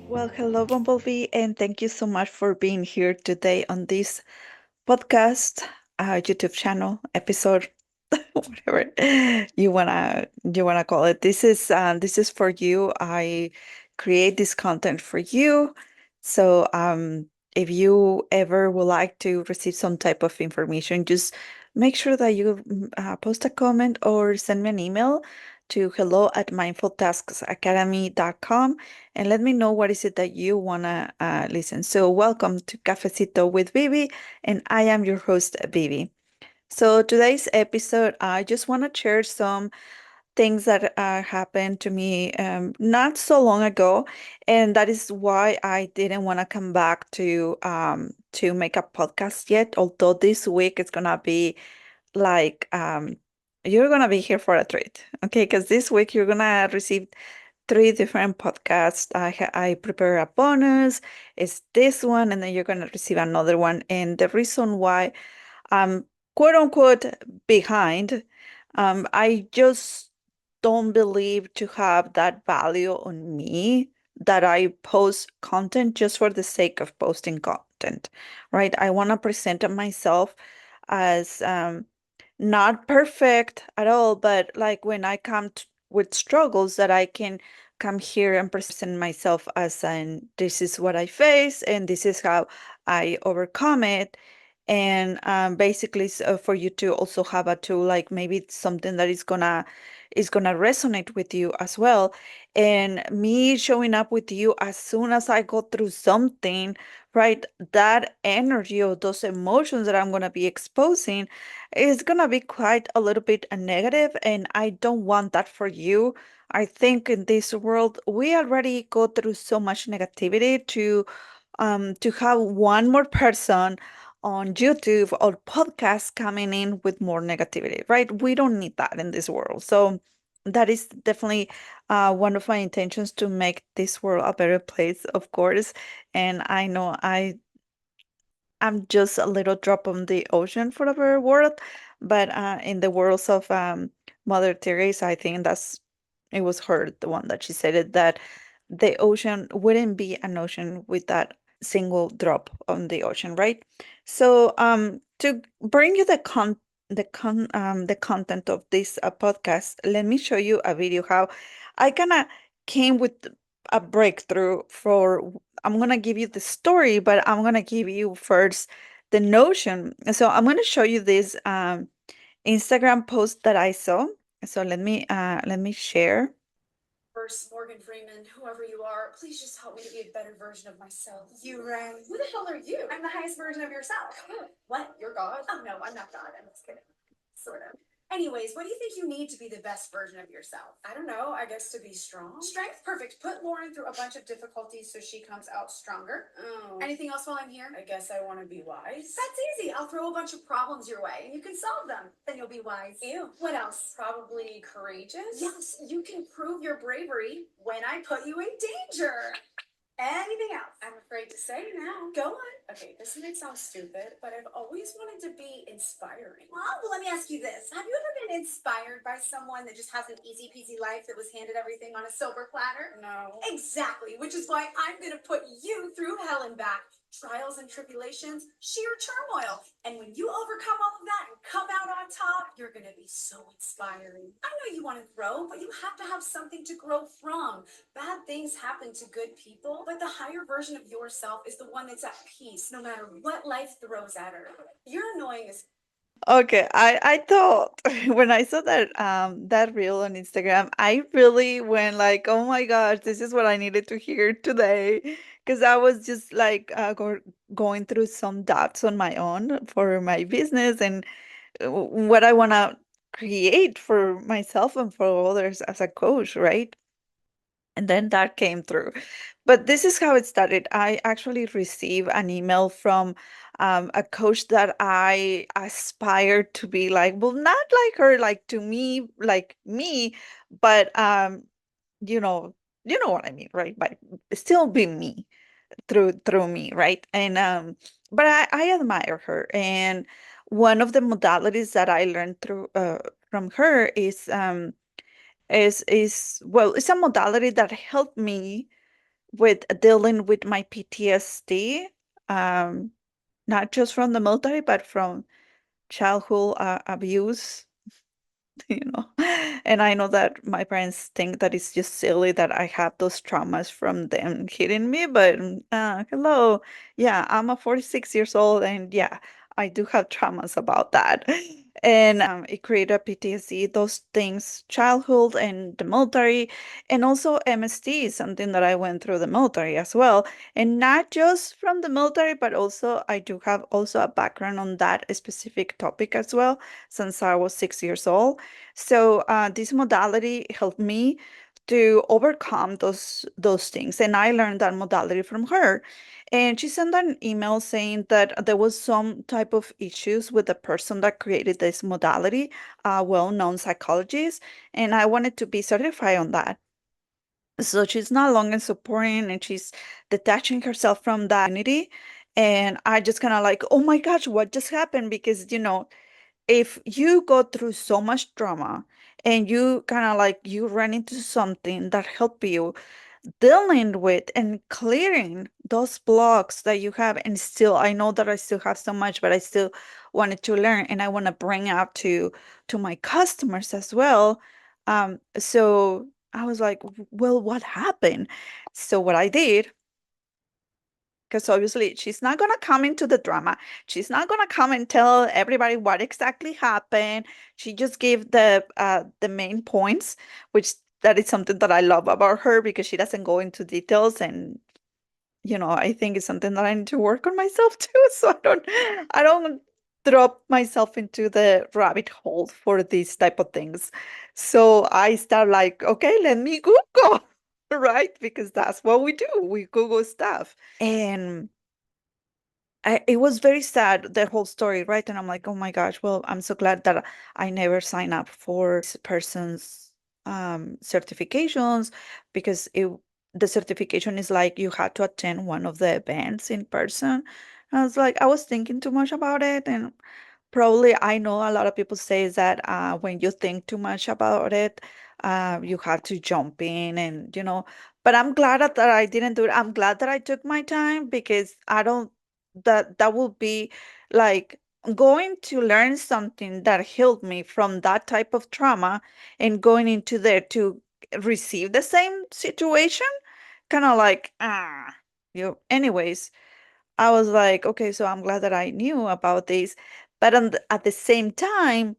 Well, hello, Bumblebee, and thank you so much for being here today on this podcast, YouTube channel episode, whatever you wanna call it. This is for you. I create this content for you. So if you ever would like to receive some type of information, just make sure that you post a comment or send me an email to hello@mindfultasksacademy.com and let me know what is it that you wanna listen. So welcome to Cafecito with Vivi, and I am your host, Vivi. So today's episode, I just want to share some things that happened to me not so long ago, and that is why I didn't want to come back to make a podcast yet. Although this week it's gonna be like you're gonna be here for a treat, okay? Because this week you're gonna receive three different podcasts. I prepare a bonus. It's this one, and then you're gonna receive another one. And the reason why I'm quote unquote behind. I just don't believe to have that value on me that I post content just for the sake of posting content, right? I want to present myself as not perfect at all, but like when I come with struggles that I can come here and present myself as an this is what I face and this is how I overcome it. And basically for you to also have a tool like maybe it's something that is gonna resonate with you as well. And me showing up with you as soon as I go through something, right? That energy or those emotions that I'm gonna be exposing is gonna be quite a little bit a negative, and I don't want that for you. I think in this world we already go through so much negativity to have one more person on YouTube or podcast coming in with more negativity, right? We don't need that in this world. So that is definitely one of my intentions to make this world a better place, of course. And I know I'm just a little drop on the ocean for the better world, but in the worlds of Mother Teresa, I think it was her, the one that she said it, that the ocean wouldn't be an ocean with that single drop on the ocean, right? So to bring you the content of this podcast, let me show you a video how I kind of came with a breakthrough for I'm gonna give you the story, but I'm gonna give you first the notion. So I'm gonna show you this Instagram post that I saw. So let me share. First, Morgan Freeman, whoever you are, please just help me to be a better version of myself. You, Ray. Who the hell are you? I'm the highest version of yourself. What? You're God? Oh, no, I'm not God. I'm just kidding. Sort of. Anyways, what do you think you need to be the best version of yourself? I don't know. I guess to be strong. Strength? Perfect. Put Lauren through a bunch of difficulties so she comes out stronger. Oh. Anything else while I'm here? I guess I want to be wise. That's easy. I'll throw a bunch of problems your way and you can solve them. Then you'll be wise. Ew. What else? Probably courageous? Yes, you can prove your bravery when I put you in danger. Anything else? I'm afraid to say now. Go on. Okay, this might sound stupid, but I've always wanted to be inspiring. Well, let me ask you this. Have you ever been inspired by someone that just has an easy peasy life that was handed everything on a silver platter? No. Exactly, which is why I'm going to put you through hell and back. Trials and tribulations, sheer turmoil. And when you overcome all of that and come out on top, you're going to be so inspiring. I know you want to grow, but you have to have something to grow from. Bad things happen to good people, but the higher version of yourself is the one that's at peace no matter what life throws at her. You're annoying as Okay, I thought when I saw that reel on Instagram, I really went like, oh my gosh, this is what I needed to hear today. Because I was just like going through some doubts on my own for my business and what I want to create for myself and for others as a coach, right? And then that came through. But this is how it started. I actually received an email from a coach that I aspired to be like, well, not like her, like to me, like me, but you know, you know what I mean, right? But still be me through me, right? And but I admire her. And one of the modalities that I learned through from her is is well, it's a modality that helped me with dealing with my PTSD, um, not just from the military, but from childhood abuse, you know. And I know that my parents think that it's just silly that I have those traumas from them hitting me, but hello, yeah, I'm a 46 years old, and yeah, I do have traumas about that. And it created PTSD, those things, childhood and the military, and also MST, something that I went through the military as well. And not just from the military, but also I do have also a background on that specific topic as well, since I was 6 years old. So this modality helped me to overcome those things, and I learned that modality from her. And she sent an email saying that there was some type of issues with the person that created this modality, a well-known psychologist, and I wanted to be certified on that. So she's not longer supporting, and she's detaching herself from that community. And I just kind of like, oh my gosh, what just happened? Because, if you go through so much trauma and you kind of like you run into something that help you dealing with and clearing those blocks that you have, and still I know that I still have so much, but I still wanted to learn, and I want to bring out to my customers as well. So I was like, well, what happened? So what I did, because obviously she's not gonna come into the drama. She's not gonna come and tell everybody what exactly happened. She just gave the main points, which that is something that I love about her, because she doesn't go into details. And I think it's something that I need to work on myself too. So I don't drop myself into the rabbit hole for these type of things. So I start like, okay, let me Google, right? Because that's what we do. We Google stuff. And it was very sad, the whole story, right? And I'm like, oh my gosh, well, I'm so glad that I never signed up for this person's certifications, because the certification is like you had to attend one of the events in person. I was like, I was thinking too much about it. And probably, I know a lot of people say that when you think too much about it, you have to jump in, and but I'm glad that I didn't do it. I'm glad that I took my time, because I don't that will be like going to learn something that healed me from that type of trauma, and going into there to receive the same situation, kind of like anyways. I was like, okay, so I'm glad that I knew about this. But at the same time,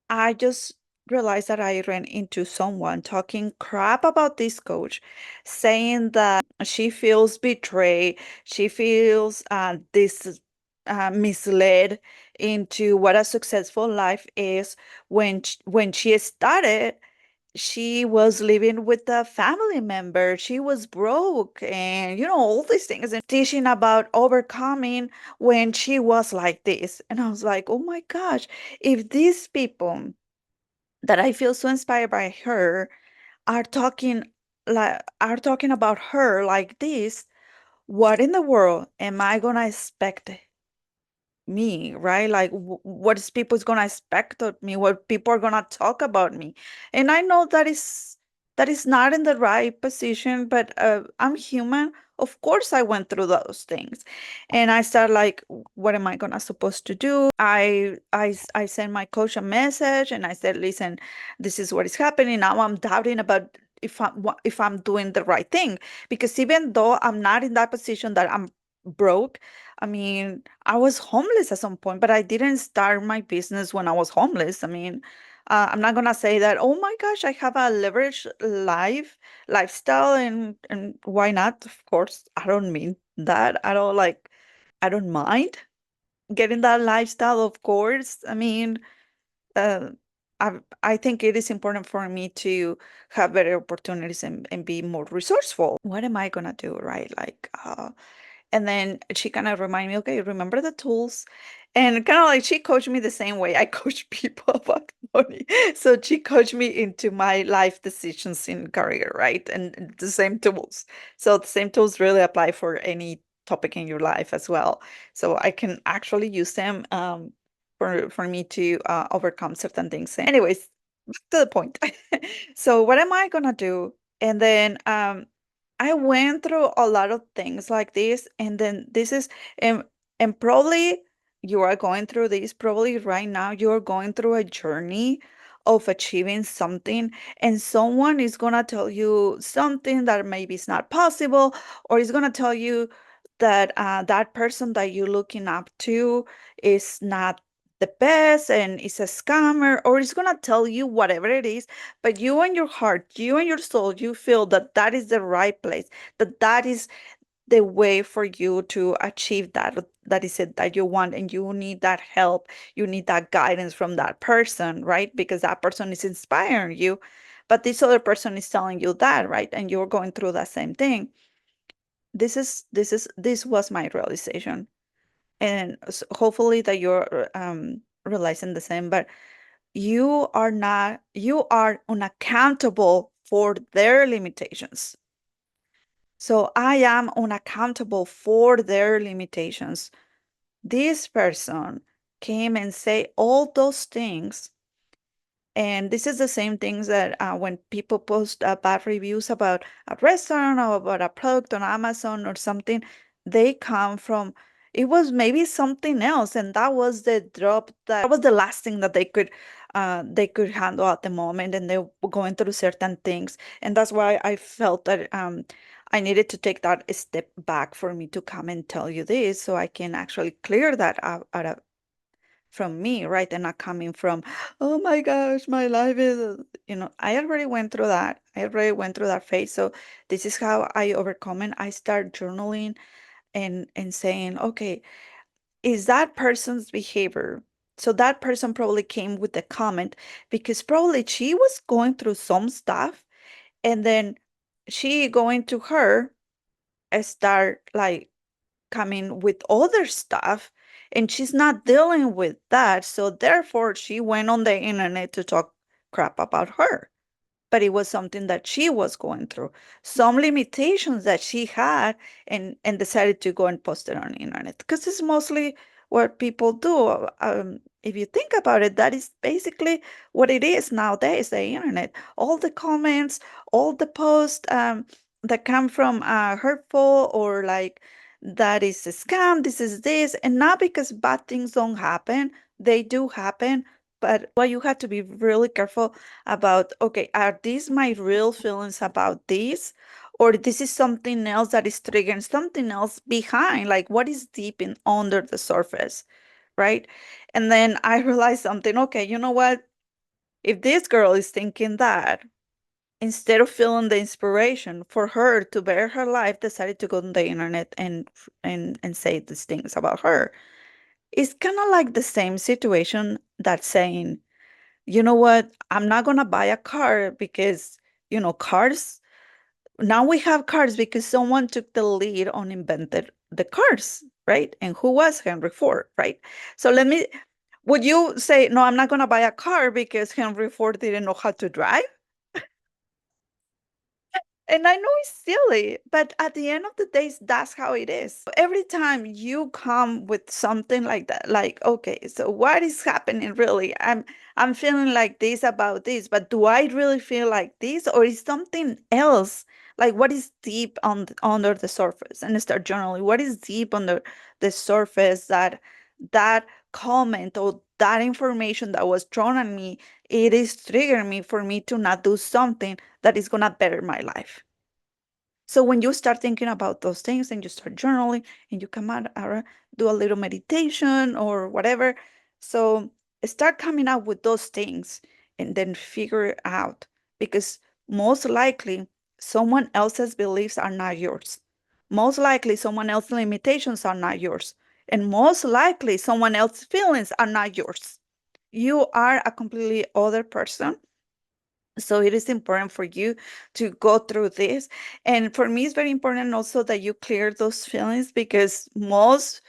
I just realized that I ran into someone talking crap about this coach, saying that she feels betrayed, she feels misled into what a successful life is. When she started, she was living with a family member. She was broke, and all these things, and teaching about overcoming when she was like this. And I was like, oh my gosh, if these people that I feel so inspired by her are talking about her like this, what in the world am I gonna expect me, right? Like, what is people's gonna expect of me? What people are gonna talk about me? And I know that is not in the right position, but I'm human. Of course, I went through those things, and I started like, what am I gonna supposed to do? I sent my coach a message, and I said, listen, this is what is happening now. I'm doubting about if I'm doing the right thing, because even though I'm not in that position that I'm broke, I mean, I was homeless at some point, but I didn't start my business when I was homeless. I mean, I'm not gonna say that, oh my gosh, I have a leveraged lifestyle, and why not? Of course, I don't mean that. I don't mind getting that lifestyle, of course. I mean, uh, I think it is important for me to have better opportunities, and be more resourceful. What am I gonna do, right? Like, and then she kind of reminded me, okay, remember the tools. And kind of like she coached me the same way I coach people about money. So she coached me into my life decisions in career, right? And the same tools. So the same tools really apply for any topic in your life as well. So I can actually use them for me to overcome certain things. Anyways, to the point. So what am I gonna do? And then I went through a lot of things like this, and then this is and and probably you are going through this, probably right now you're going through a journey of achieving something, and someone is gonna tell you something that maybe is not possible, or is gonna tell you that that person that you're looking up to is not the best and is a scammer, or is going to tell you whatever it is, but you and your heart, you and your soul, you feel that that is the right place, that that is the way for you to achieve that, that is it that you want, and you need that help, you need that guidance from that person, right? Because that person is inspiring you, but this other person is telling you that, right? And you're going through that same thing. This was my realization, and hopefully that you're realizing the same. But you are unaccountable for their limitations. So I am unaccountable for their limitations. This person came and say all those things, and this is the same things that when people post bad reviews about a restaurant or about a product on Amazon or something, they come from, it was maybe something else, and that was the drop, that was the last thing that they could handle at the moment, and they were going through certain things, and that's why I felt that I needed to take that step back for me to come and tell you this, so I can actually clear that out from me, right? And not coming from, oh my gosh, my life is, I already went through that. I already went through that phase. So this is how I overcome it. I start journaling and saying, okay, is that person's behavior? So that person probably came with the comment because probably she was going through some stuff, and then she going to her start like coming with other stuff, and she's not dealing with that, so therefore she went on the internet to talk crap about her, but it was something that she was going through, some limitations that she had, and decided to go and post it on the internet because it's mostly what people do. If you think about it, that is basically what it is nowadays, the internet, all the comments, all the posts that come from hurtful, or like that is a scam, this is this, and not because bad things don't happen, they do happen, but what you have to be really careful about, okay, are these my real feelings about this, or this is something else that is triggering something else behind, like what is deep in under the surface, right? And then I realized something, okay, you know what, if this girl is thinking that, instead of feeling the inspiration for her to better her life, decided to go on the internet and say these things about her, it's kind of like the same situation that saying, you know what, I'm not gonna buy a car because, cars, now we have cars because someone took the lead on invented the cars, right? And who was Henry Ford, right? So would you say, no, I'm not gonna buy a car because Henry Ford didn't know how to drive? And I know it's silly, but at the end of the day, that's how it is. Every time you come with something like that, like, okay, so what is happening really? I'm feeling like this about this, but do I really feel like this, or is something else? Like what is deep under the surface? And start journaling. What is deep under the surface that comment or that information that was thrown at me, it is triggering me for me to not do something that is gonna better my life. So when you start thinking about those things and you start journaling and you come out, do a little meditation or whatever. So start coming up with those things and then figure it out, because most likely someone else's beliefs are not yours. Most likely someone else's limitations are not yours. And most likely someone else's feelings are not yours. You are a completely other person, so it is important for you to go through this. And for me, it's very important also that you clear those feelings, because most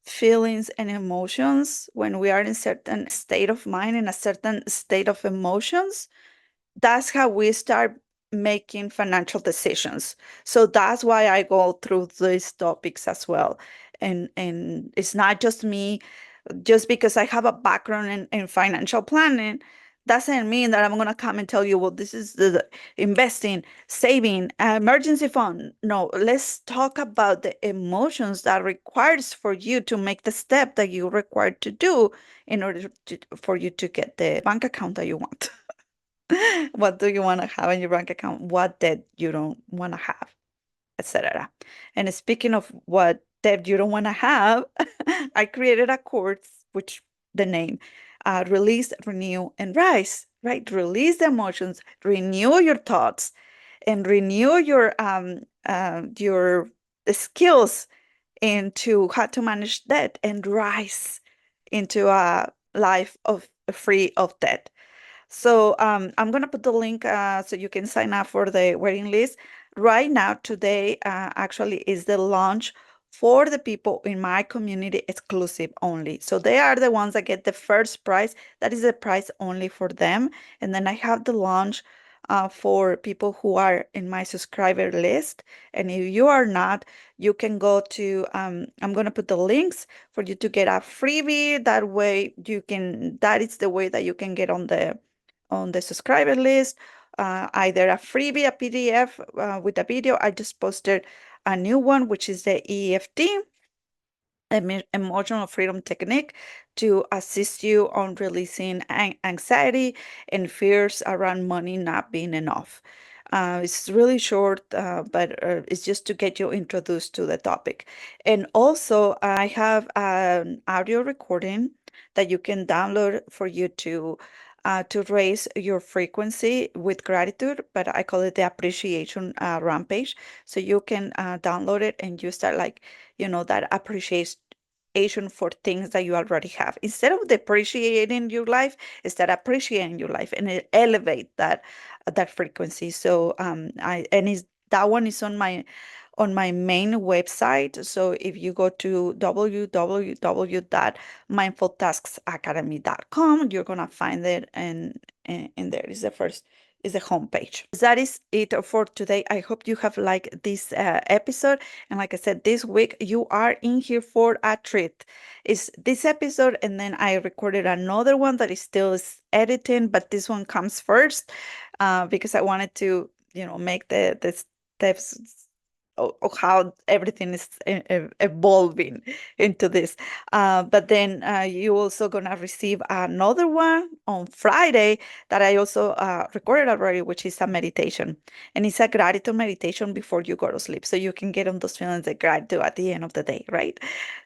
feelings and emotions, when we are in certain state of mind, in a certain state of emotions, that's how we start making financial decisions. So that's why I go through these topics as well. And it's not just me, just because I have a background in financial planning, doesn't mean that I'm gonna come and tell you, well, this is the investing, saving, emergency fund. No, let's talk about the emotions that requires for you to make the step that you required to do in order for you to get the bank account that you want. What do you want to have in your bank account? What debt you don't want to have, etc. And speaking of what debt you don't want to have, I created a course, which the name, Release, Renew, and Rise, right? Release the emotions, renew your thoughts, and renew your skills into how to manage debt and rise into a life of free of debt. So I'm gonna put the link so you can sign up for the waiting list. Right now, today actually is the launch for the people in my community exclusive only. So they are the ones that get the first prize. That is the price only for them. And then I have the launch for people who are in my subscriber list. And if you are not, you can go to, I'm gonna put the links for you to get a freebie. That way you can, that is the way that you can get on the subscriber list, either a freebie, a PDF with a video. I just posted a new one, which is the EFT, emotional freedom technique, to assist you on releasing anxiety and fears around money not being enough. It's really short, but it's just to get you introduced to the topic. And also, I have an audio recording that you can download for you to raise your frequency with gratitude, but I call it the appreciation rampage. So you can download it and you start like, that appreciation for things that you already have. Instead of depreciating your life, start appreciating your life and elevate that frequency. So I and is that one is on my main website. So if you go to www.mindfultasksacademy.com, you're gonna find it, and there is the first is the homepage. That is it for today. I hope you have liked this episode. And like I said, this week you are in here for a treat. It's this episode, and then I recorded another one that is still editing, but this one comes first because I wanted to, make the steps of how everything is evolving into this. But then you also gonna receive another one on Friday that I also recorded already, which is a meditation, and it's a gratitude meditation before you go to sleep, so you can get on those feelings of gratitude at the end of the day, right?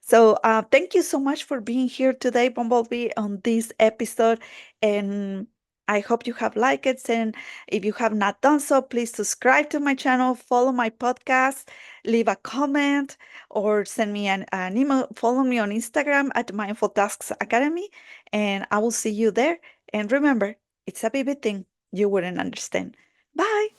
So thank you so much for being here today, Bumblebee, on this episode, and I hope you have liked it. And if you have not done so, please subscribe to my channel, follow my podcast, leave a comment, or send me an email. Follow me on Instagram at Mindful Tasks Academy, and I will see you there. And remember, it's a baby thing you wouldn't understand. Bye.